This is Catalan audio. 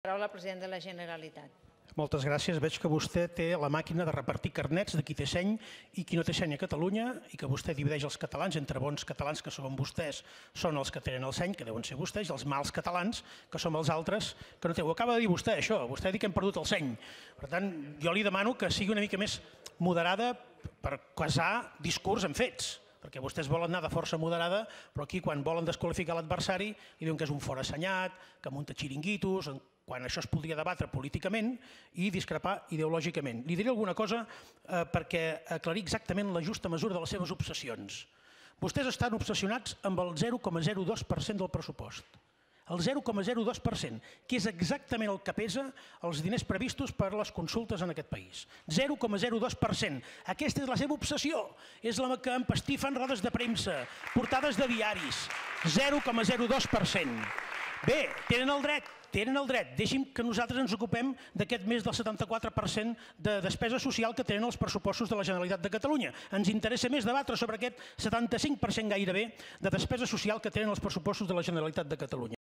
Paraula al president de la Generalitat. Moltes gràcies. Veig que vostè té la màquina de repartir carnets de qui té seny i qui no té seny a Catalunya i que vostè divideix els catalans entre bons catalans, que segons vostès són els que tenen el seny, que deuen ser vostès, i els mals catalans, que som els altres que no té. Ho acaba de dir vostè, això. Vostè ha dit que hem perdut el seny. Per tant, jo li demano que sigui una mica més moderada per casar discurs amb fets, perquè vostès volen anar de força moderada, però aquí quan volen desqualificar l'adversari li diuen que és un forassenyat, que munta xiringuitos, quan això es podria debatre políticament i discrepar ideològicament. Li diré alguna cosa perquè aclarir exactament la justa mesura de les seves obsessions. Vostès estan obsessionats amb el 0,02% del pressupost. El 0,02%, que és exactament el que pesa els diners previstos per a les consultes en aquest país. 0,02%. Aquesta és la seva obsessió. És la que empastifen rodes de premsa, portades de diaris. 0,02%. Bé, tenen el dret. Deixi'm que nosaltres ens ocupem d'aquest més del 74% de despesa social que tenen els pressupostos de la Generalitat de Catalunya. Ens interessa més debatre sobre aquest 75% gairebé de despesa social que tenen els pressupostos de la Generalitat de Catalunya.